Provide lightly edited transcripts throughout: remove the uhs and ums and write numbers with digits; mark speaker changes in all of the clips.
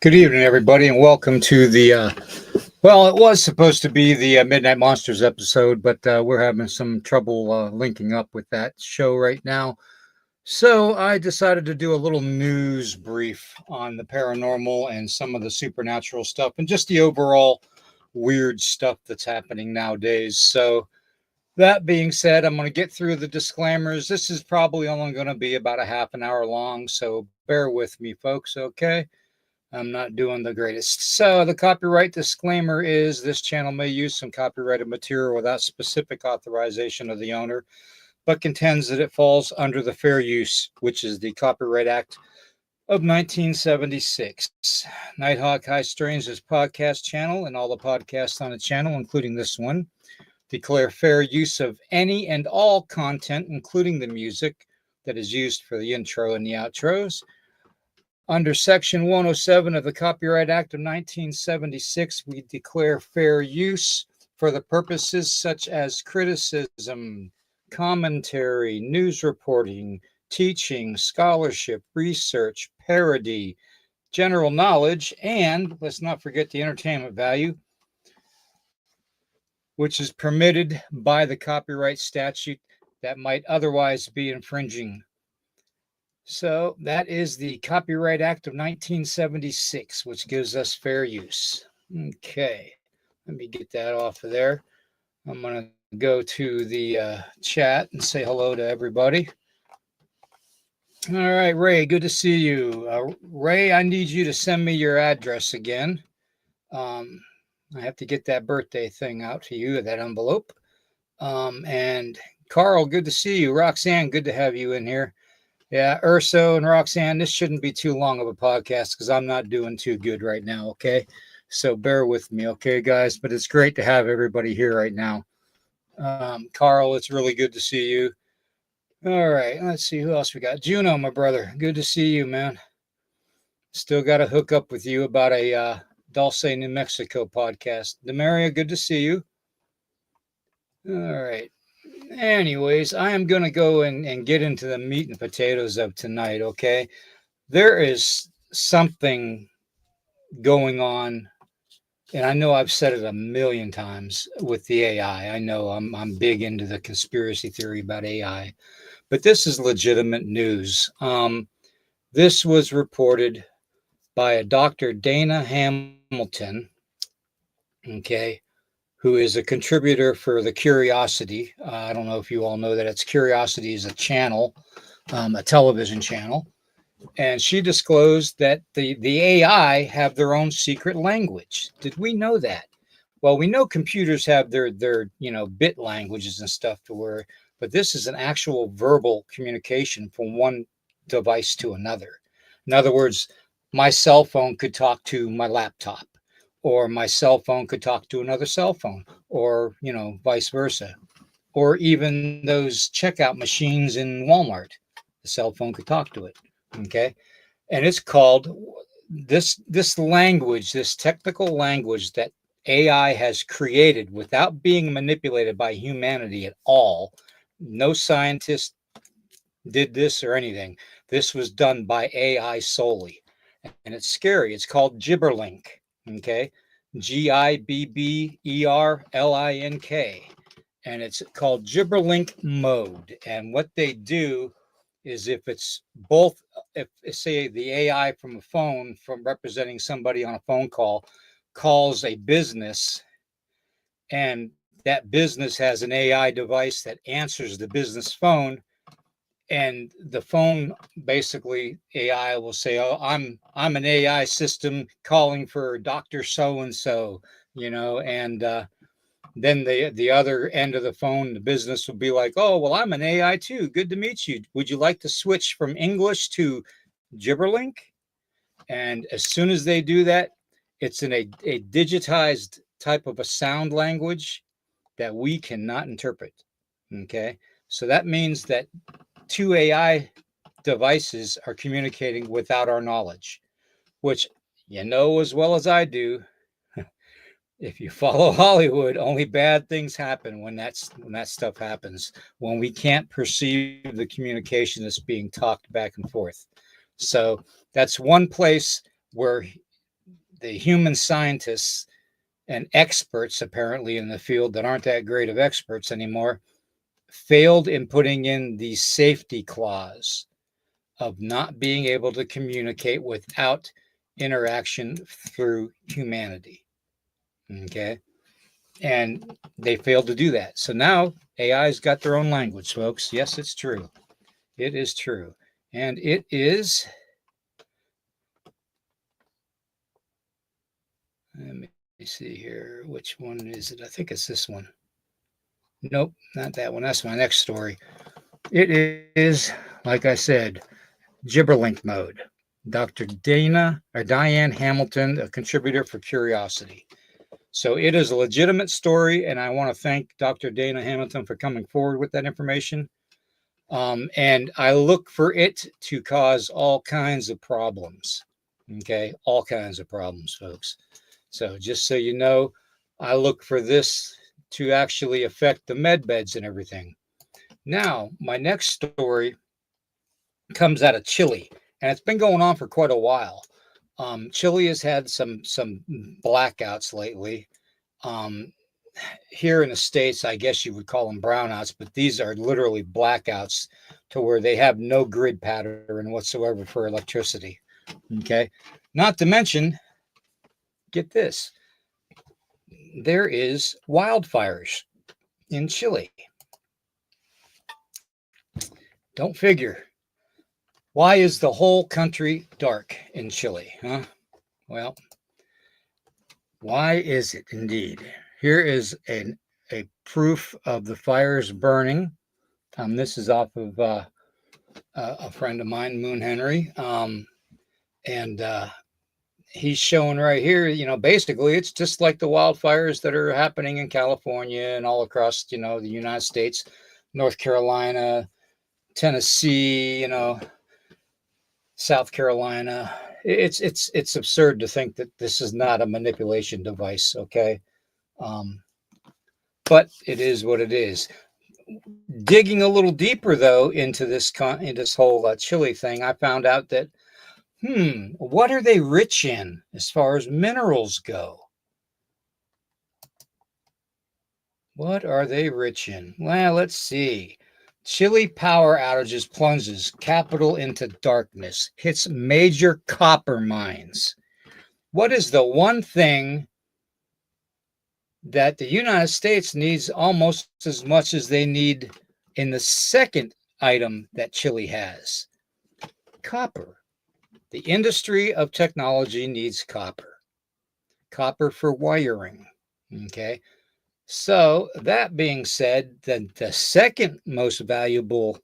Speaker 1: Good evening, everybody, and welcome to the, well, it was supposed to be the Midnight Monsters episode, but we're having some trouble linking up with that show right now. So I decided to do a little news brief on the paranormal and some of the supernatural stuff and just the overall weird stuff that's happening nowadays. So that being said, I'm going to get through the disclaimers. This is probably only going to be about a half an hour long, so bear with me, folks, okay? I'm not doing the greatest. So the copyright disclaimer is this channel may use some copyrighted material without specific authorization of the owner, but contends that it falls under the Fair Use, which is the Copyright Act of 1976. Nighthawk High Strangeness podcast channel and all the podcasts on the channel, including this one, declare fair use of any and all content, including the music that is used for the intro and the outros. Under Section 107 of the Copyright Act of 1976, we declare fair use for the purposes such as criticism, commentary, news reporting, teaching, scholarship, research, parody, general knowledge, and let's not forget the entertainment value, which is permitted by the copyright statute that might otherwise be infringing. So that is the Copyright Act of 1976, which gives us fair use. Okay, let me get that off of there. I'm going to go to the chat and say hello to everybody. All right, Ray, good to see you. Ray, I need you to send me your address again. I have to get that birthday thing out to you, that envelope. And Carl, good to see you. Roxanne, good to have you in here. Yeah, Urso and Roxanne, this shouldn't be too long of a podcast because I'm not doing too good right now, okay? So bear with me, okay, guys? But it's great to have everybody here right now. Carl, it's really good to see you. All right, let's see who else we got. Juno, my brother, good to see you, man. Still got to hook up with you about a Dulce, New Mexico podcast. Demaria, good to see you. All right. Anyways, I am going to go and get into the meat and potatoes of tonight, okay? There is something going on, and I know I've said it a million times with the AI. I know I'm big into the conspiracy theory about AI, but this is legitimate news. This was reported by a Dr. Dana Hamilton, okay, who is a contributor for the Curiosity. I don't know if you all know that it's Curiosity is a channel, a television channel. And she disclosed that the AI have their own secret language. Did we know that? Well, we know computers have their bit languages and stuff but this is an actual verbal communication from one device to another. In other words, my cell phone could talk to my laptop, or my cell phone could talk to another cell phone, or, vice versa. or even those checkout machines in Walmart. The cell phone could talk to it. Okay. And it's called this language, this technical language that AI has created without being manipulated by humanity at all. No scientist did this or anything. This was done by AI solely. And it's scary. It's called Gibberlink. Okay. Gibberlink. And it's called Gibberlink mode. And what they do is if it's both, if say the AI from a phone from representing somebody on a phone call calls a business, and that business has an AI device that answers the business phone, and the phone basically AI will say, "Oh, I'm an AI system calling for Doctor So and So," and then the other end of the phone, the business will be like, "Oh, well, I'm an AI too. Good to meet you. Would you like to switch from English to Gibberlink?" And as soon as they do that, it's in a digitized type of a sound language that we cannot interpret. Okay, so that means that two AI devices are communicating without our knowledge, which you know as well as I do. If you follow Hollywood, only bad things happen when that stuff happens, when we can't perceive the communication that's being talked back and forth. So that's one place where the human scientists and experts apparently in the field that aren't that great of experts anymore failed in putting in the safety clause of not being able to communicate without interaction through humanity. Okay. And they failed to do that. So now AI's got their own language, folks. Yes, it's true. It is true. And it is, let me see here. Which one is it? I think it's this one. Nope, not that one. That's my next story. It is, like I said, Gibberlink mode. Dr. Diane Hamilton, a contributor for Curiosity. So it is a legitimate story, and I want to thank Dr. Dana Hamilton for coming forward with that information. And I look for it to cause all kinds of problems. Okay, all kinds of problems, folks. So just so you know, I look for this to actually affect the med beds and everything. Now, my next story comes out of Chile, and it's been going on for quite a while. Chile has had some blackouts lately. Um, Here in the States, I guess you would call them brownouts, but these are literally blackouts to where they have no grid pattern whatsoever for electricity. Okay. Not to mention, get this, there is wildfires in Chile. Don't figure. Why is the whole country dark in Chile? Huh? Well, why is it indeed? Here is a proof of the fires burning. This is off of a friend of mine, Moon Henry, and he's showing right here. Basically, it's just like the wildfires that are happening in California and all across, the United States, North Carolina, Tennessee, South Carolina. It's absurd to think that this is not a manipulation device. Okay, um, but it is what it is. Digging a little deeper though into this whole Chile thing, I found out that what are they rich in as far as minerals go? What are they rich in? Well, let's see. Chile power outages plunges capital into darkness, hits major copper mines. What is the one thing that the United States needs almost as much as they need in the second item that Chile has? Copper. The industry of technology needs copper. Copper for wiring. Okay. So that being said, the second most valuable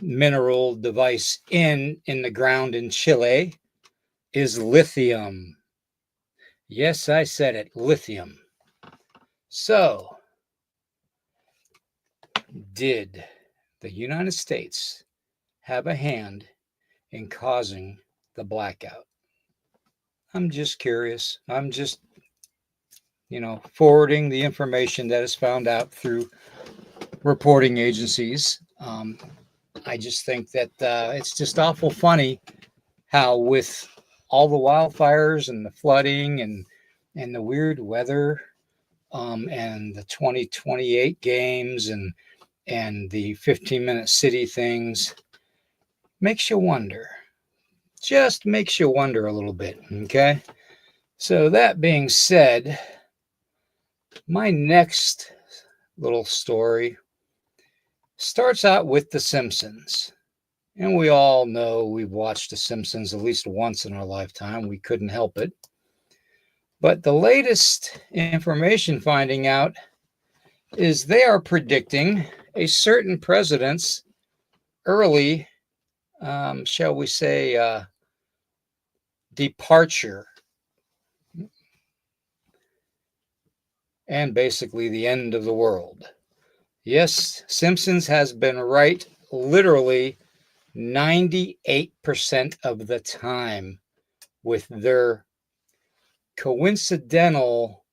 Speaker 1: mineral device in the ground in Chile is lithium. Yes, I said it, lithium. So did the United States have a hand in causing the blackout? I'm just curious. I'm just, forwarding the information that is found out through reporting agencies. I just think that it's just awful funny how, with all the wildfires and the flooding and the weird weather, and the 2028 games and the 15-minute city things, makes you wonder. Just makes you wonder a little bit. Okay. So that being said, my next little story starts out with The Simpsons. And we all know we've watched The Simpsons at least once in our lifetime. We couldn't help it. But the latest information finding out is they are predicting a certain president's early, shall we say, departure, and basically the end of the world. Yes, Simpsons has been right literally 98% of the time with their coincidental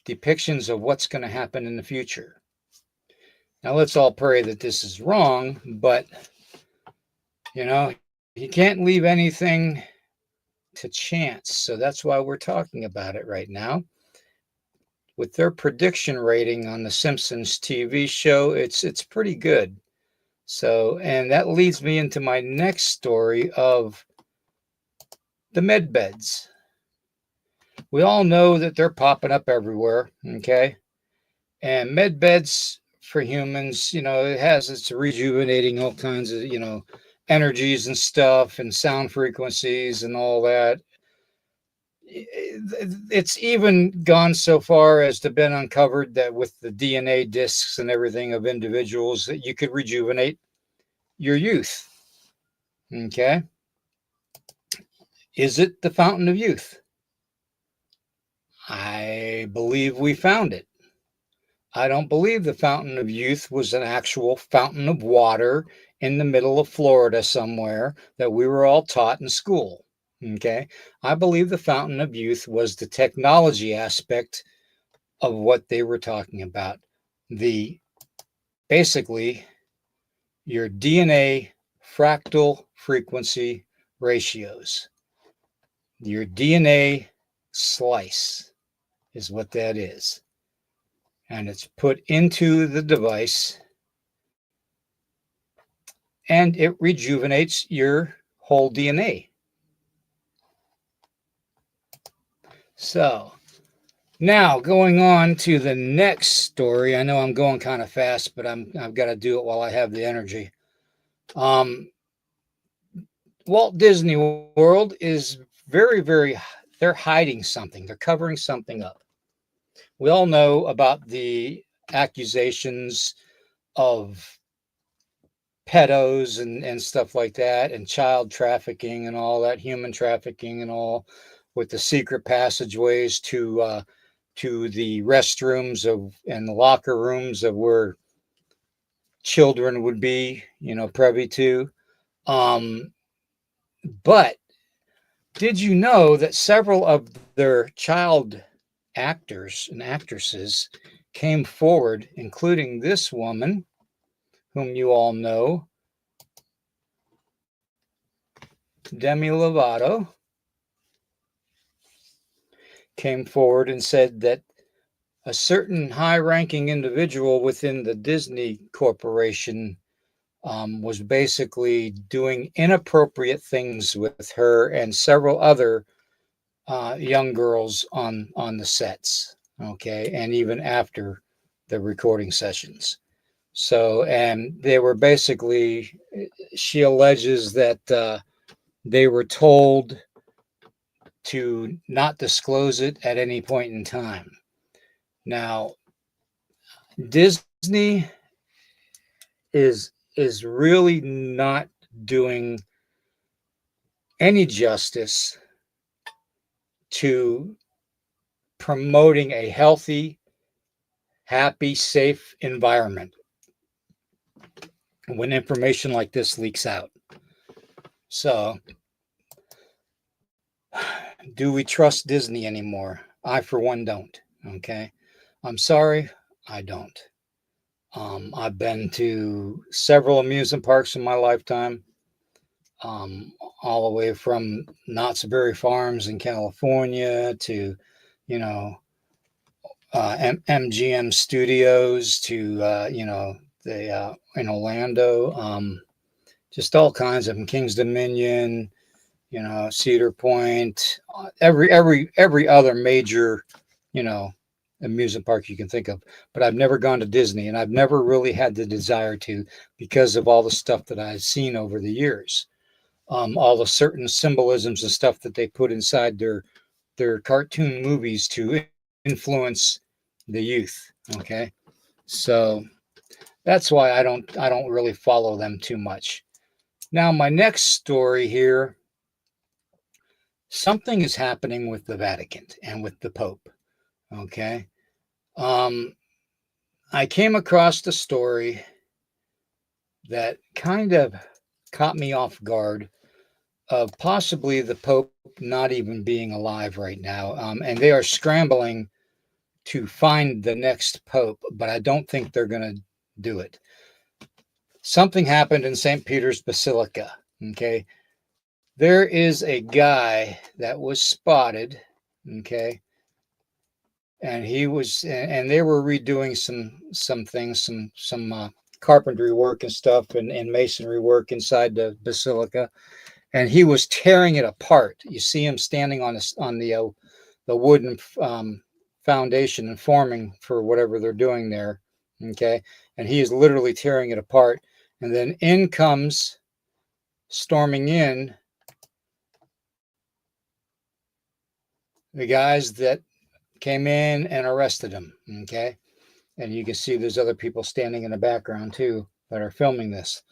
Speaker 1: depictions of what's going to happen in the future. Now, let's all pray that this is wrong, but, you can't leave anything to chance. So that's why we're talking about it right now. With their prediction rating on the Simpsons TV show, it's pretty good. So, and that leads me into my next story of the med beds. We all know that they're popping up everywhere, okay? And med beds for humans, it has its rejuvenating all kinds of, energies and stuff and sound frequencies and all that. It's even gone so far as to been uncovered that with the DNA discs and everything of individuals that you could rejuvenate your youth. Okay. Is it the fountain of youth? I believe we found it. I don't believe the fountain of youth was an actual fountain of water in the middle of Florida somewhere that we were all taught in school. Okay. I believe the fountain of youth was the technology aspect of what they were talking about. Basically your DNA fractal frequency ratios. Your DNA slice is what that is. And it's put into the device and it rejuvenates your whole DNA. So now going on to the next story. I know I'm going kind of fast, but I've got to do it while I have the energy. Walt Disney World is they're hiding something. They're covering something up. We all know about the accusations of pedos and stuff like that, and child trafficking and all that, human trafficking and all, with the secret passageways to the restrooms and the locker rooms of where children would be, privy to. But did you know that several of their child actors and actresses came forward, including this woman, whom you all know, Demi Lovato, came forward and said that a certain high-ranking individual within the Disney Corporation was basically doing inappropriate things with her and several other young girls on the sets, okay, and even after the recording sessions. So, and they were basically, she alleges that they were told to not disclose it at any point in time. Now, Disney is really not doing any justice to promoting a healthy, happy, safe environment when information like this leaks out. So, do we trust Disney anymore? I, for one, don't. Okay. I'm sorry, I don't. I've been to several amusement parks in my lifetime, um, all the way from Knott's Berry Farms in California to, you know, MGM Studios to, the in Orlando, just all kinds of them, King's Dominion, Cedar Point, every other major, you know, amusement park you can think of. But I've never gone to Disney, and I've never really had the desire to because of all the stuff that I've seen over the years. All the certain symbolisms and stuff that they put inside their cartoon movies to influence the youth. Okay, so that's why I don't really follow them too much. Now, my next story here, something is happening with the Vatican and with the Pope. Okay. Um, I came across the story that kind of caught me off guard of possibly the Pope not even being alive right now. And they are scrambling to find the next Pope, but I don't think they're going to do it. Something happened in St. Peter's Basilica. Okay. There is a guy that was spotted. Okay. And they were redoing some things, some carpentry work and stuff, and masonry work inside the basilica, and he was tearing it apart. You see him standing on the wooden foundation and forming for whatever they're doing there. Okay, and he is literally tearing it apart, and then in comes storming in the guys that came in and arrested him. Okay. And you can see there's other people standing in the background too that are filming this.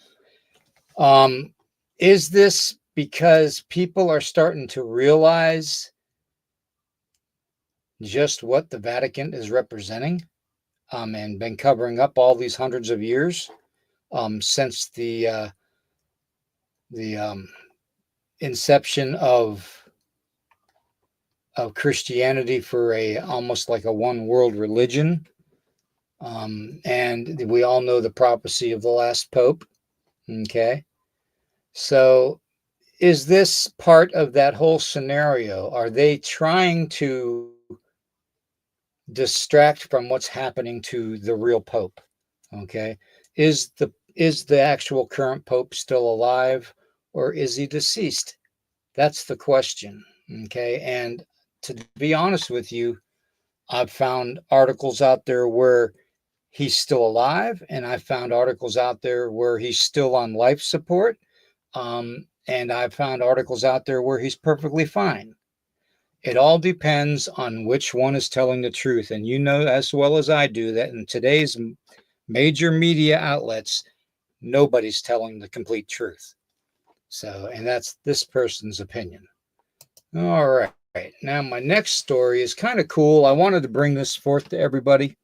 Speaker 1: Is this because people are starting to realize just what the Vatican is representing, and been covering up all these hundreds of years, since the inception of Christianity for almost like a one world religion? And we all know the prophecy of the last Pope. Okay. So is this part of that whole scenario? Are they trying to distract from what's happening to the real Pope? Okay. Is the actual current Pope still alive, or is he deceased? That's the question. Okay. And to be honest with you, I've found articles out there where he's still alive, and I found articles out there where he's still on life support. And I've found articles out there where he's perfectly fine. It all depends on which one is telling the truth. And you know as well as I do that in today's major media outlets, nobody's telling the complete truth. So, and that's this person's opinion. All right. Now, my next story is kind of cool. I wanted to bring this forth to everybody.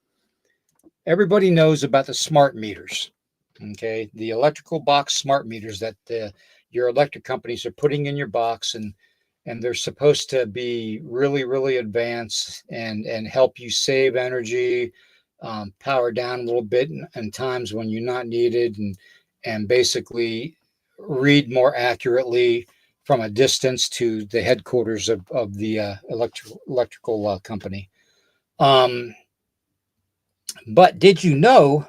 Speaker 1: Everybody knows about the smart meters. Okay, the electrical box smart meters that your electric companies are putting in your box, and they're supposed to be really, really advanced and help you save energy, power down a little bit in times when you're not needed, and basically read more accurately from a distance to the headquarters of the electrical company. But did you know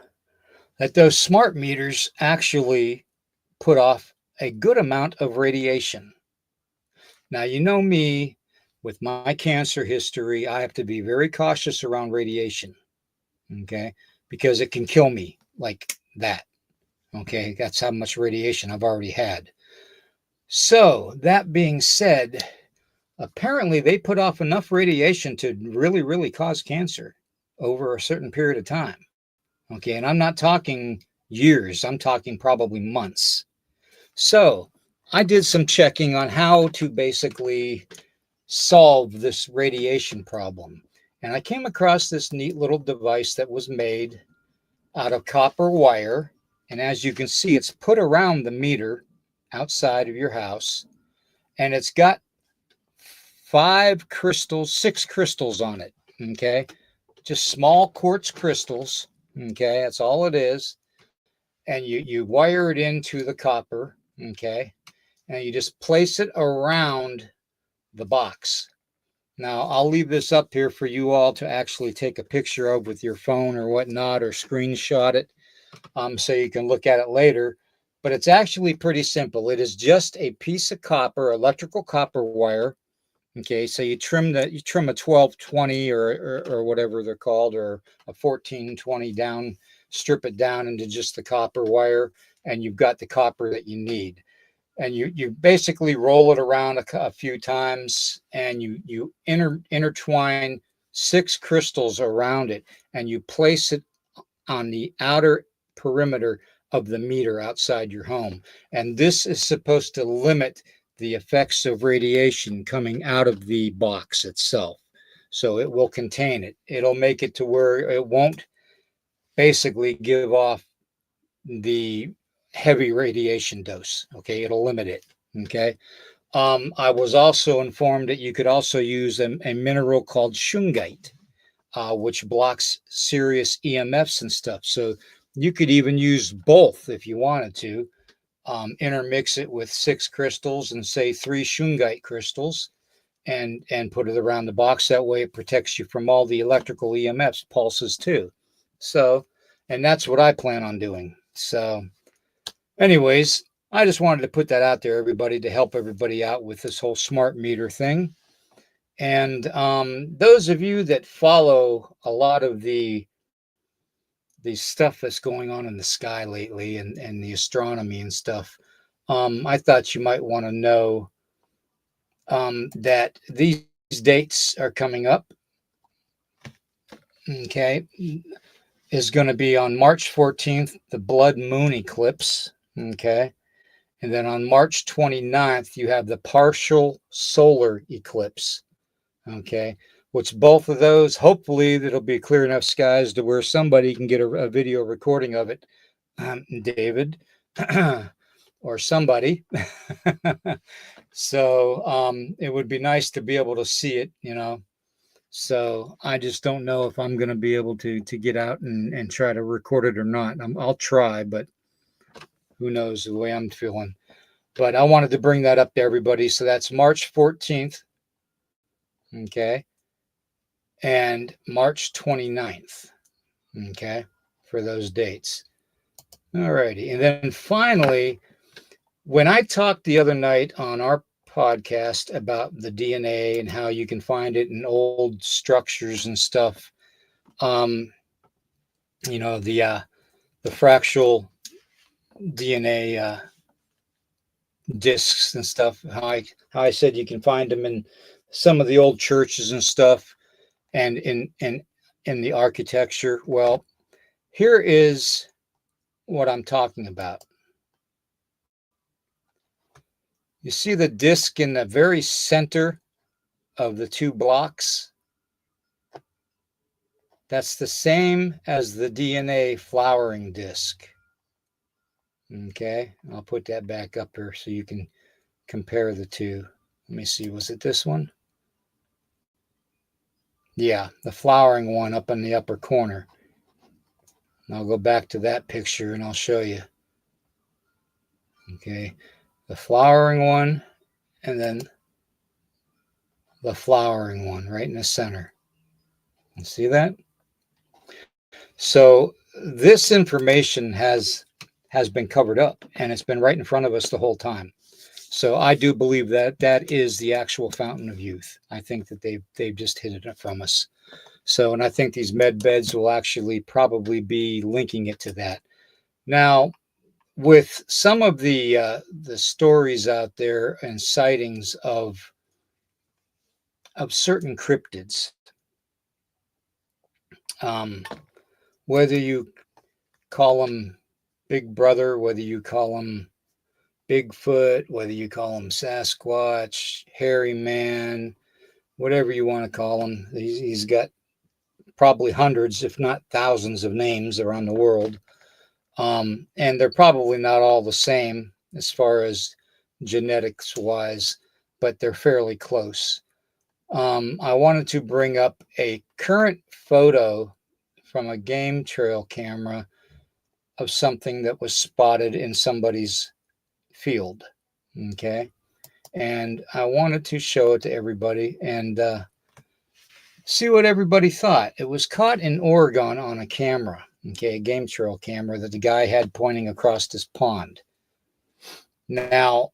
Speaker 1: that those smart meters actually put off a good amount of radiation? Now, you know me, with my cancer history, I have to be very cautious around radiation, okay? Because it can kill me like that, okay? That's how much radiation I've already had. So, that being said, apparently they put off enough radiation to really, really cause cancer over a certain period of time. Okay, and I'm not talking years, I'm talking probably months. So I did some checking on how to basically solve this radiation problem. And I came across this neat little device that was made out of copper wire. And as you can see, it's put around the meter outside of your house. And it's got 6 crystals on it. Okay. Just small quartz crystals. Okay. That's all it is. And you wire it into the copper. Okay. And you just place it around the box. Now, I'll leave this up here for you all to actually take a picture of with your phone or whatnot, or screenshot it, so you can look at it later. But it's actually pretty simple. It is just a piece of copper, electrical copper wire. Okay, so you trim a 1220 or whatever they're called, or a 1420 down, strip it down into just the copper wire, and you've got the copper that you need. And you basically roll it around a few times, and you intertwine 6 crystals around it, and you place it on the outer perimeter of the meter outside your home. And this is supposed to limit the effects of radiation coming out of the box itself. So it will contain it. It'll make it to where it won't basically give off the heavy radiation dose. Okay, it'll limit it. Okay. I was also informed that you could also use a mineral called shungite, which blocks serious EMFs and stuff. So you could even use both if you wanted to. Intermix it with 6 crystals and say 3 shungite crystals, and put it around the box. That way it protects you from all the electrical EMFs, pulses too. So, and that's what I plan on doing. So anyways, I just wanted to put that out there, everybody, to help everybody out with this whole smart meter thing. And those of you that follow a lot of the stuff that's going on in the sky lately, and the astronomy and stuff, I thought you might want to know that these dates are coming up. Okay, is going to be on March 14th, the blood moon eclipse. Okay. And then on March 29th, you have the partial solar eclipse. Okay. Which both of those, hopefully, that'll be clear enough skies to where somebody can get a video recording of it, David, or somebody. So it would be nice to be able to see it, you know. So I just don't know if I'm going to be able to get out and try to record it or not. I'll try, but who knows the way I'm feeling. But I wanted to bring that up to everybody. So that's March 14th. Okay. And March 29th. Okay. For those dates. All righty. And then finally, when I talked the other night on our podcast about the DNA and how you can find it in old structures and stuff, you know, the fractal DNA discs and stuff, how I said you can find them in some of the old churches and stuff, and in the architecture. Well, here is what I'm talking about. You see the disc in the very center of the 2 blocks? That's the same as the DNA flowering disc. Okay, I'll put that back up here so you can compare the two. Let me see, was it this one? Yeah, the flowering one up in the upper corner. And I'll go back to that picture and I'll show you. Okay, the flowering one, and then the flowering one right in the center. You see that? So this information has been covered up, and it's been right in front of us the whole time. So I do believe that that is the actual fountain of youth. I think that they've just hid it from us. So, and I think these med beds will actually probably be linking it to that. Now, with some of the stories out there and sightings of certain cryptids, whether you call them Big Brother, whether you call them Bigfoot, whether you call him Sasquatch, Hairy Man, whatever you want to call him. He's got probably hundreds, if not thousands, of names around the world. And they're probably not all the same as far as genetics wise, but they're fairly close. I wanted to bring up a current photo from a game trail camera of something that was spotted in somebody's field. Okay. And I wanted to show it to everybody and see what everybody thought. It was caught in Oregon on a camera, okay, a game trail camera that the guy had pointing across this pond. Now,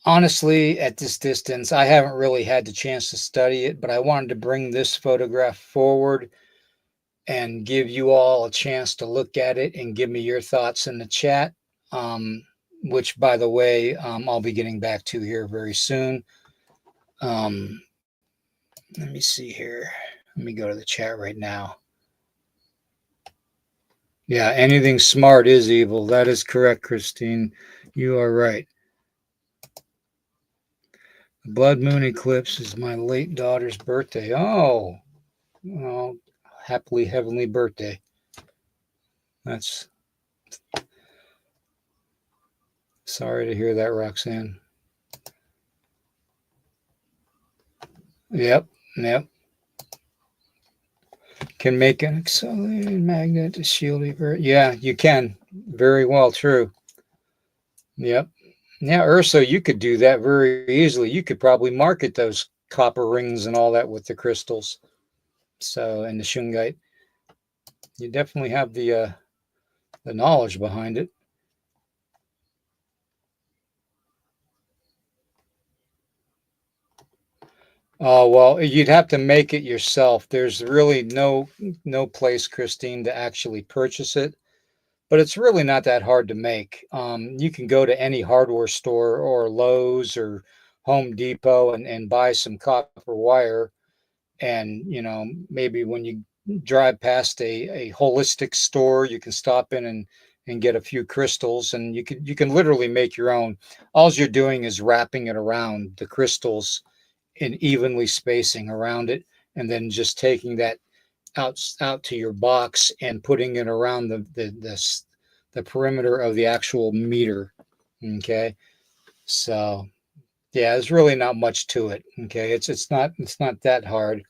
Speaker 1: honestly, at this distance, I haven't really had the chance to study it, but I wanted to bring this photograph forward and give you all a chance to look at it and give me your thoughts in the chat, which, by the way, I'll be getting back to here very soon. Let me see here. Let me go to the chat right now. Yeah, anything smart is evil. That is correct, Christine. You are right. The blood moon eclipse is my late daughter's birthday. Oh, well, happily heavenly birthday. That's sorry to hear that, Roxanne. Yep. Can make an accelerated magnet to shield you. Yeah, you can. Very well true. Yep. Yeah, Urso, you could do that very easily. You could probably market those copper rings and all that with the crystals. So, and the shungite. You definitely have the knowledge behind it. Oh, well, you'd have to make it yourself. There's really no place, Christine, to actually purchase it. But it's really not that hard to make. You can go to any hardware store or Lowe's or Home Depot and buy some copper wire. And, maybe when you drive past a holistic store, you can stop in and get a few crystals, and you can literally make your own. All you're doing is wrapping it around the crystals and evenly spacing around it, and then just taking that out to your box and putting it around the perimeter of the actual meter. Okay, so yeah, there's really not much to it. Okay, it's not that hard.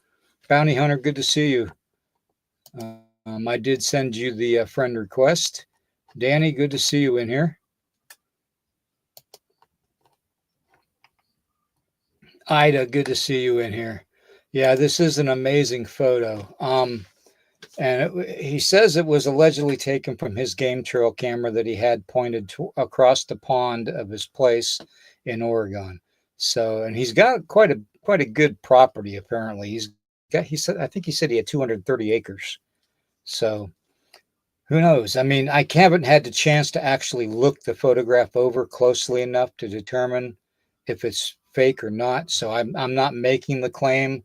Speaker 1: Bounty Hunter, good to see you. I did send you the friend request. Danny, good to see you in here. Ida, good to see you in here. Yeah, this is an amazing photo. And he says it was allegedly taken from his game trail camera that he had pointed across the pond of his place in Oregon. So, and he's got quite a good property. Apparently, I think he said he had 230 acres. So, who knows? I mean, I haven't had the chance to actually look the photograph over closely enough to determine if it's fake or not. So I'm not making the claim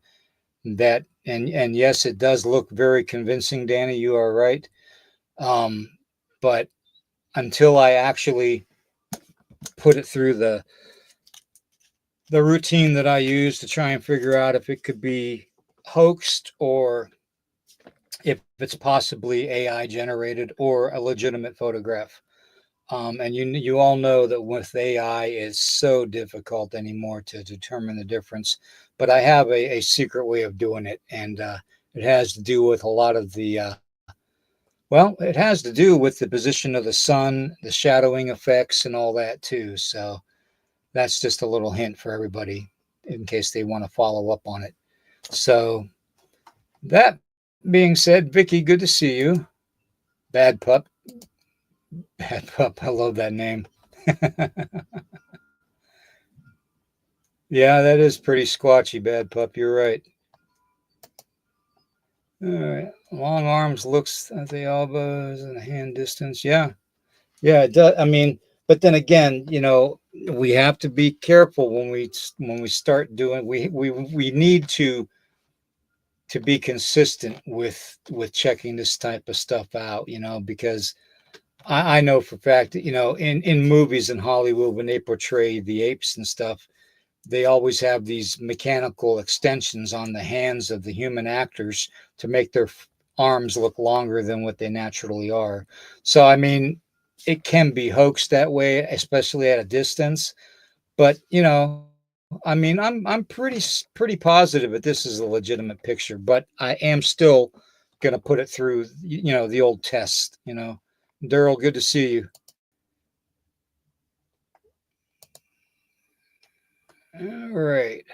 Speaker 1: that, and yes, it does look very convincing, Danny, you are right. But until I actually put it through the routine that I use to try and figure out if it could be hoaxed or if it's possibly AI generated or a legitimate photograph. And you all know that with AI, it's so difficult anymore to determine the difference. But I have a secret way of doing it, and it has to do with a lot of it has to do with the position of the sun, the shadowing effects, and all that too. So that's just a little hint for everybody in case they want to follow up on it. So that being said, Vicky, good to see you. Bad pup. Bad pup. I love that name. Yeah, that is pretty squatchy, Bad pup. You're right. All right. Long arms looks at the elbows and the hand distance. Yeah. Yeah, it does. I mean, but then again, we have to be careful when we start doing we need to be consistent with checking this type of stuff out, because I know for a fact that, in movies in Hollywood when they portray the apes and stuff, they always have these mechanical extensions on the hands of the human actors to make their arms look longer than what they naturally are. So, I mean, it can be hoaxed that way, especially at a distance. But I'm pretty positive that this is a legitimate picture. But I am still gonna put it through, the old test. Daryl, good to see you. All right.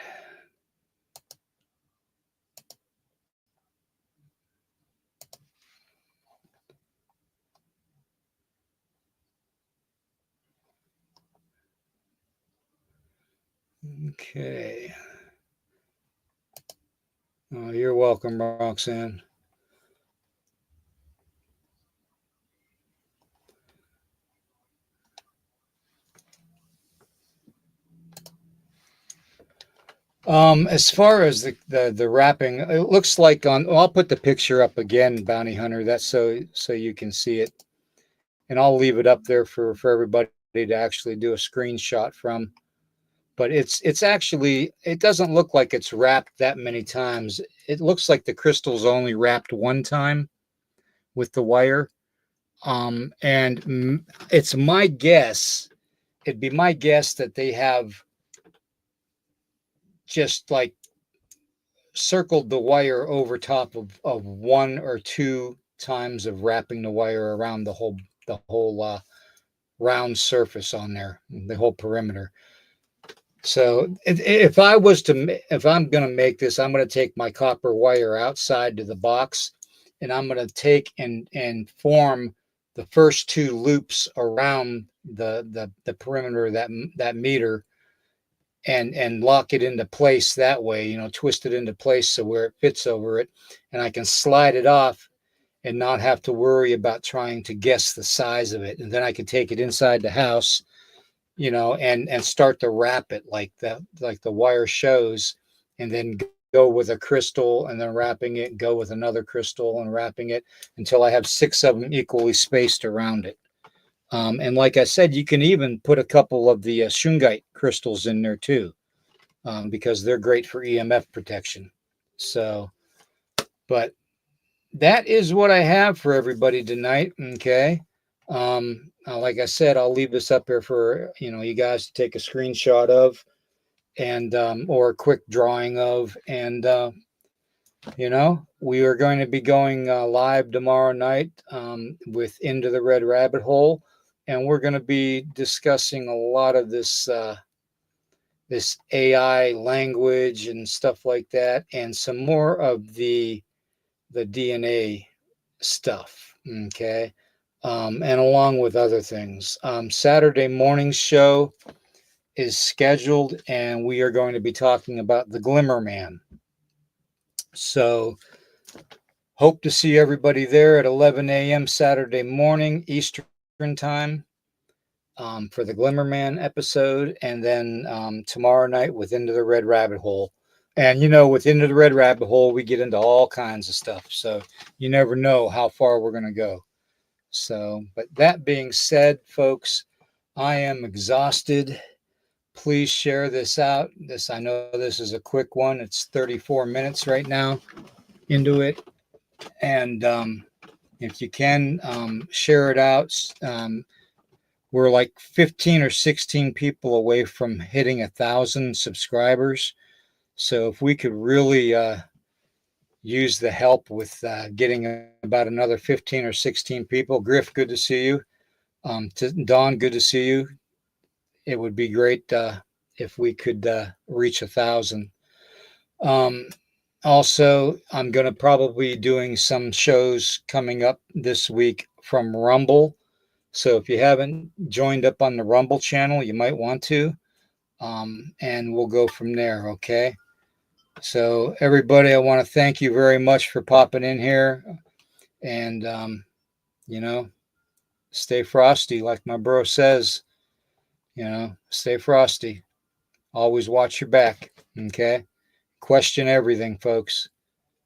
Speaker 1: Okay. Oh, you're welcome, Roxanne. As far as the wrapping, it looks like I'll put the picture up again, Bounty Hunter. That's so you can see it, and I'll leave it up there for everybody to actually do a screenshot from. But it's actually, it doesn't look like it's wrapped that many times. It looks like the crystal's only wrapped one time with the wire. And it's my guess. It'd be my guess that they have just like circled the wire over top of one or two times of wrapping the wire around the whole round surface on there, the whole perimeter. So if I'm going to make this, I'm going to take my copper wire outside to the box, and I'm going to take and form the first two loops around the perimeter of that meter, and lock it into place that way, twist it into place so where it fits over it, and I can slide it off and not have to worry about trying to guess the size of it. And then I can take it inside the house, and start to wrap it like the wire shows, and then go with a crystal, and then wrapping it, go with another crystal and wrapping it until I have 6 of them equally spaced around it. And like I said, you can even put a couple of the shungite crystals in there too, because they're great for EMF protection. So, but that is what I have for everybody tonight. Okay. Like I said, I'll leave this up here for you guys to take a screenshot of, and or a quick drawing of, and we are going to be going live tomorrow night with Into the Red Rabbit Hole, and we're going to be discussing a lot of this AI language and stuff like that, and some more of the DNA stuff. Okay. And along with other things. Saturday morning's show is scheduled, and we are going to be talking about the Glimmer Man. So, hope to see everybody there at 11 a.m. Saturday morning Eastern time for the Glimmer Man episode, and then tomorrow night with Into the Red Rabbit Hole. And with Into the Red Rabbit Hole, we get into all kinds of stuff. So you never know how far we're going to go. So, but that being said, folks, I am exhausted. Please share this out. I know this is a quick one. It's 34 minutes right now into it. And if you can, share it out. We're like 15 or 16 people away from hitting 1,000 subscribers. So if we could really use the help with getting about another 15 or 16 people. Griff, good to see you. Dawn, good to see you. It would be great if we could reach 1,000. Also, I'm going to probably be doing some shows coming up this week from Rumble. So if you haven't joined up on the Rumble channel, you might want to. And we'll go from there, okay? So everybody, I want to thank you very much for popping in here. And, stay frosty, like my bro says. Stay frosty. Always watch your back, okay? Question everything, folks.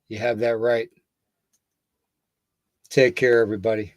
Speaker 1: You have that right. Take care, everybody.